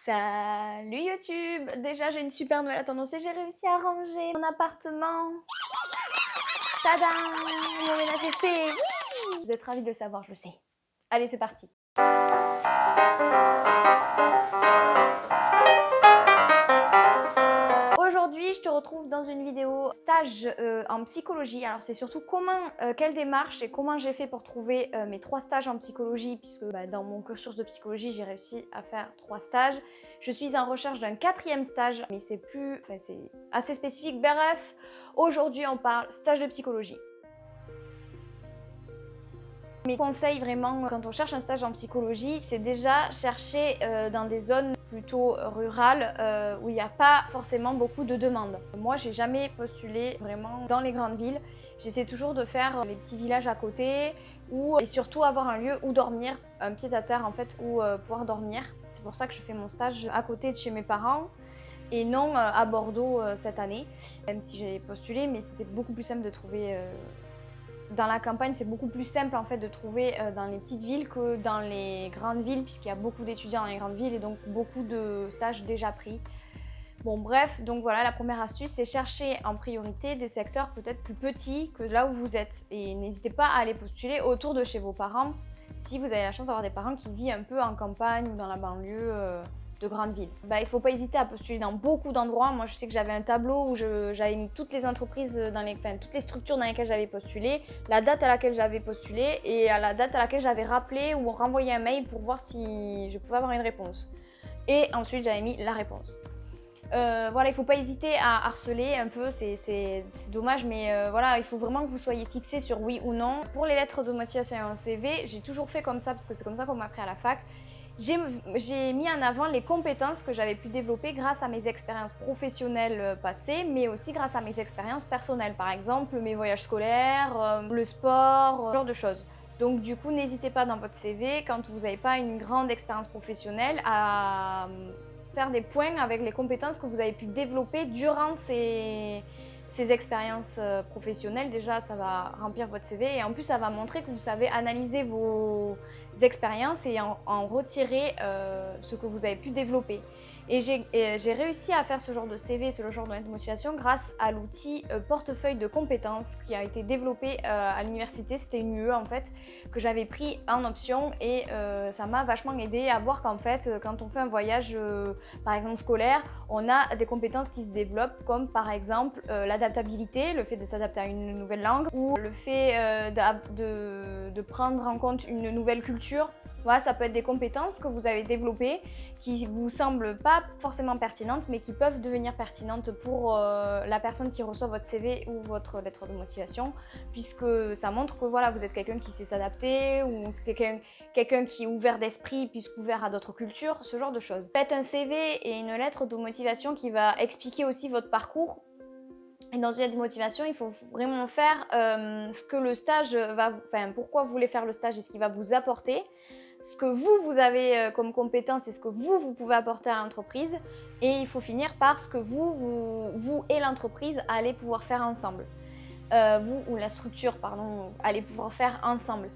Salut YouTube! Déjà j'ai une super nouvelle à t'annoncer, j'ai réussi à ranger mon appartement. Tadam! Mon ménage est fait! Oui. Vous êtes ravis de le savoir, je le sais. Allez, c'est parti! Aujourd'hui, je te retrouve dans une vidéo stage en psychologie. Alors, c'est surtout quelle démarche et comment j'ai fait pour trouver mes 3 stages en psychologie, puisque dans mon cursus de psychologie, j'ai réussi à faire 3 stages. Je suis en recherche d'un 4e stage, mais c'est assez spécifique. Bref, aujourd'hui, on parle stage de psychologie. Mes conseils vraiment quand on cherche un stage en psychologie, c'est déjà chercher dans des zones plutôt rurales où il n'y a pas forcément beaucoup de demandes. Moi, j'ai jamais postulé vraiment dans les grandes villes. J'essaie toujours de faire les petits villages à côté et surtout avoir un lieu où dormir, un pied-à-terre en fait où pouvoir dormir. C'est pour ça que je fais mon stage à côté de chez mes parents et non à Bordeaux cette année, même si j'ai postulé, mais c'était beaucoup plus simple de trouver dans la campagne, c'est beaucoup plus simple en fait de trouver dans les petites villes que dans les grandes villes, puisqu'il y a beaucoup d'étudiants dans les grandes villes et donc beaucoup de stages déjà pris. Bon bref, donc voilà, la première astuce, c'est chercher en priorité des secteurs peut-être plus petits que là où vous êtes. Et n'hésitez pas à aller postuler autour de chez vos parents, si vous avez la chance d'avoir des parents qui vivent un peu en campagne ou dans la banlieue de grandes villes. Il ne faut pas hésiter à postuler dans beaucoup d'endroits. Moi, je sais que j'avais un tableau où j'avais mis toutes les entreprises, toutes les structures dans lesquelles j'avais postulé, la date à laquelle j'avais postulé et à la date à laquelle j'avais rappelé ou renvoyé un mail pour voir si je pouvais avoir une réponse. Et ensuite, j'avais mis la réponse. Voilà, il ne faut pas hésiter à harceler un peu, c'est dommage, mais voilà, il faut vraiment que vous soyez fixé sur oui ou non. Pour les lettres de motivation et un CV, j'ai toujours fait comme ça, parce que c'est comme ça qu'on m'a appris à la fac. J'ai mis en avant les compétences que j'avais pu développer grâce à mes expériences professionnelles passées, mais aussi grâce à mes expériences personnelles, par exemple mes voyages scolaires, le sport, ce genre de choses. Donc du coup, n'hésitez pas dans votre CV, quand vous n'avez pas une grande expérience professionnelle, à faire des points avec les compétences que vous avez pu développer durant ces expériences professionnelles. Déjà, ça va remplir votre CV et en plus, ça va montrer que vous savez analyser vos expériences et en retirer ce que vous avez pu développer. Et j'ai réussi à faire ce genre de CV, ce genre de lettre de motivation grâce à l'outil portefeuille de compétences qui a été développé à l'université. C'était une UE en fait que j'avais pris en option et ça m'a vachement aidé à voir qu'en fait quand on fait un voyage par exemple scolaire, on a des compétences qui se développent comme par exemple l'adaptabilité, le fait de s'adapter à une nouvelle langue ou le fait de prendre en compte une nouvelle culture. Voilà, ça peut être des compétences que vous avez développées qui vous semblent pas forcément pertinentes mais qui peuvent devenir pertinentes pour la personne qui reçoit votre CV ou votre lettre de motivation, puisque ça montre que voilà, vous êtes quelqu'un qui sait s'adapter ou quelqu'un qui est ouvert d'esprit puisqu'ouvert à d'autres cultures, ce genre de choses. Faites un CV et une lettre de motivation qui va expliquer aussi votre parcours. Et dans une lettre de motivation, il faut vraiment faire ce que le stage pourquoi vous voulez faire le stage et ce qu'il va vous apporter, ce que vous avez comme compétence et ce que vous pouvez apporter à l'entreprise. Et il faut finir par ce que vous et l'entreprise allez pouvoir faire ensemble. Vous ou la structure, pardon, allez pouvoir faire ensemble.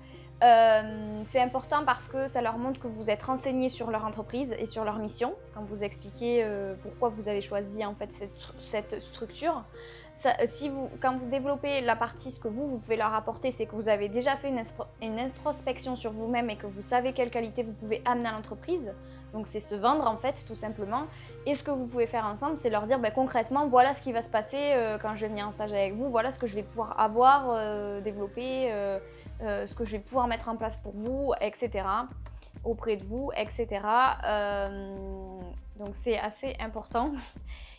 C'est important parce que ça leur montre que vous êtes renseigné sur leur entreprise et sur leur mission quand vous expliquez pourquoi vous avez choisi en fait cette structure. Quand vous développez la partie, ce que vous pouvez leur apporter, c'est que vous avez déjà fait une introspection sur vous-même et que vous savez quelles qualités vous pouvez amener à l'entreprise. Donc c'est se vendre en fait, tout simplement. Et ce que vous pouvez faire ensemble, c'est leur dire concrètement, voilà ce qui va se passer quand je vais venir en stage avec vous, voilà ce que je vais pouvoir avoir, développer, ce que je vais pouvoir mettre en place pour vous, etc. auprès de vous, etc. Donc c'est assez important.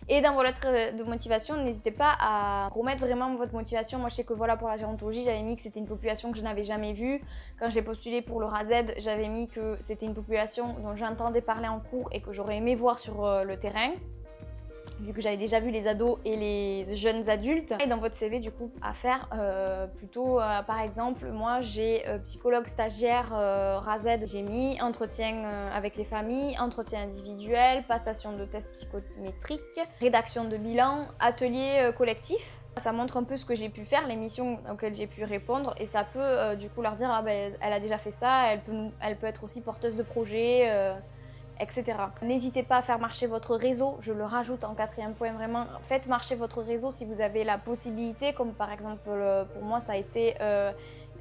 Et dans vos lettres de motivation, n'hésitez pas à remettre vraiment votre motivation. Moi je sais que voilà, pour la gérontologie, j'avais mis que c'était une population que je n'avais jamais vue. Quand j'ai postulé pour le RASED, j'avais mis que c'était une population dont j'entendais parler en cours et que j'aurais aimé voir sur le terrain, vu que j'avais déjà vu les ados et les jeunes adultes. Et dans votre CV du coup à faire par exemple, moi j'ai psychologue stagiaire RASED, j'ai mis entretien avec les familles, entretien individuel, passation de tests psychométriques, rédaction de bilan, atelier collectif. Ça montre un peu ce que j'ai pu faire, les missions auxquelles j'ai pu répondre et ça peut du coup leur dire elle a déjà fait ça, elle peut être aussi porteuse de projet, etc. N'hésitez pas à faire marcher votre réseau, je le rajoute en 4e point vraiment, faites marcher votre réseau si vous avez la possibilité, comme par exemple pour moi ça a été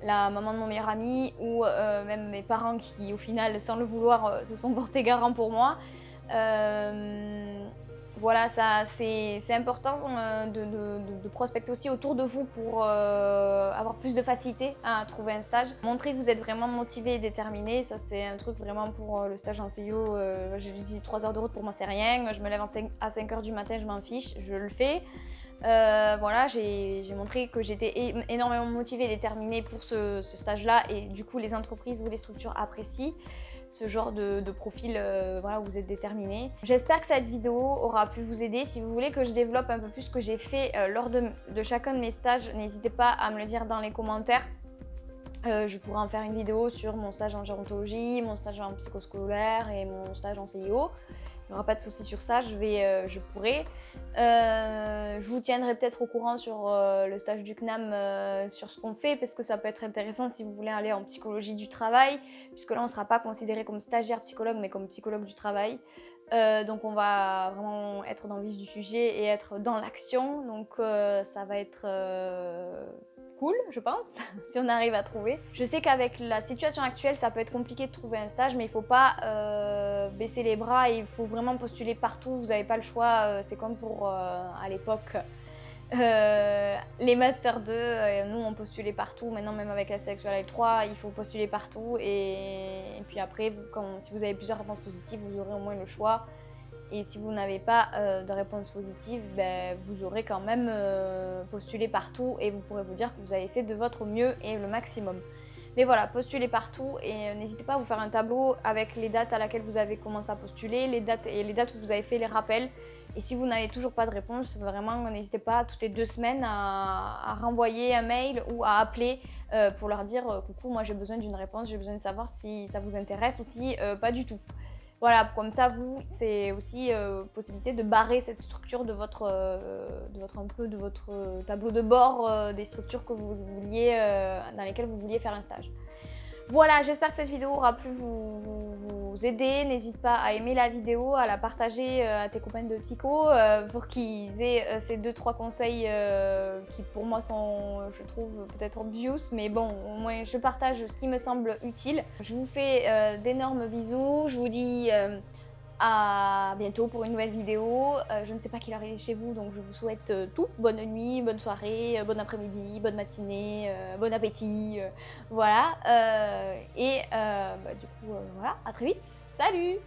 la maman de mon meilleur ami ou même mes parents qui au final sans le vouloir se sont portés garants pour moi. Voilà, c'est important de prospecter aussi autour de vous pour avoir plus de facilité à trouver un stage. Montrez que vous êtes vraiment motivé et déterminé, ça c'est un truc vraiment pour le stage en CIO. J'ai dit 3 heures de route pour moi c'est rien, je me lève à 5 heures du matin, je m'en fiche, je le fais. Voilà, j'ai montré que j'étais énormément motivée et déterminée pour ce stage-là et du coup les entreprises ou les structures apprécient ce genre de profil voilà, où vous êtes déterminé. J'espère que cette vidéo aura pu vous aider. Si vous voulez que je développe un peu plus ce que j'ai fait lors de chacun de mes stages, n'hésitez pas à me le dire dans les commentaires. Je pourrais en faire une vidéo sur mon stage en gérontologie, mon stage en psychoscolaire et mon stage en CIO. Il n'y aura pas de souci sur ça, je pourrai. Je vous tiendrai peut-être au courant sur le stage du CNAM, sur ce qu'on fait, parce que ça peut être intéressant si vous voulez aller en psychologie du travail, puisque là on ne sera pas considéré comme stagiaire psychologue, mais comme psychologue du travail. Donc on va vraiment être dans le vif du sujet et être dans l'action, donc ça va être cool, je pense, si on arrive à trouver. Je sais qu'avec la situation actuelle, ça peut être compliqué de trouver un stage, mais il ne faut pas baisser les bras et il faut vraiment postuler partout. Vous n'avez pas le choix. C'est comme pour, à l'époque, les Master 2. Nous, on postulait partout. Maintenant, même avec la sélection L3, il faut postuler partout. Et puis après, si vous avez plusieurs réponses positives, vous aurez au moins le choix. Et si vous n'avez pas de réponse positive, ben, vous aurez quand même postulé partout et vous pourrez vous dire que vous avez fait de votre mieux et le maximum. Mais voilà, postulez partout et n'hésitez pas à vous faire un tableau avec les dates à laquelle vous avez commencé à postuler, les dates où vous avez fait les rappels. Et si vous n'avez toujours pas de réponse, vraiment n'hésitez pas toutes les 2 semaines à renvoyer un mail ou à appeler pour leur dire coucou, moi j'ai besoin d'une réponse, j'ai besoin de savoir si ça vous intéresse ou si pas du tout. Voilà, comme ça, c'est aussi possibilité de barrer cette structure de votre tableau de bord des structures que vous vouliez, dans lesquelles vous vouliez faire un stage. Voilà, j'espère que cette vidéo aura pu vous aider. N'hésite pas à aimer la vidéo, à la partager à tes copains de psycho pour qu'ils aient ces 2-3 conseils qui pour moi sont, je trouve, peut-être obvious, mais bon, au moins je partage ce qui me semble utile. Je vous fais d'énormes bisous, je vous dis à bientôt pour une nouvelle vidéo. Je ne sais pas quelle heure il est chez vous, donc je vous souhaite tout. Bonne nuit, bonne soirée, bon après-midi, bonne matinée, bon appétit, voilà. Du coup, voilà, à très vite. Salut!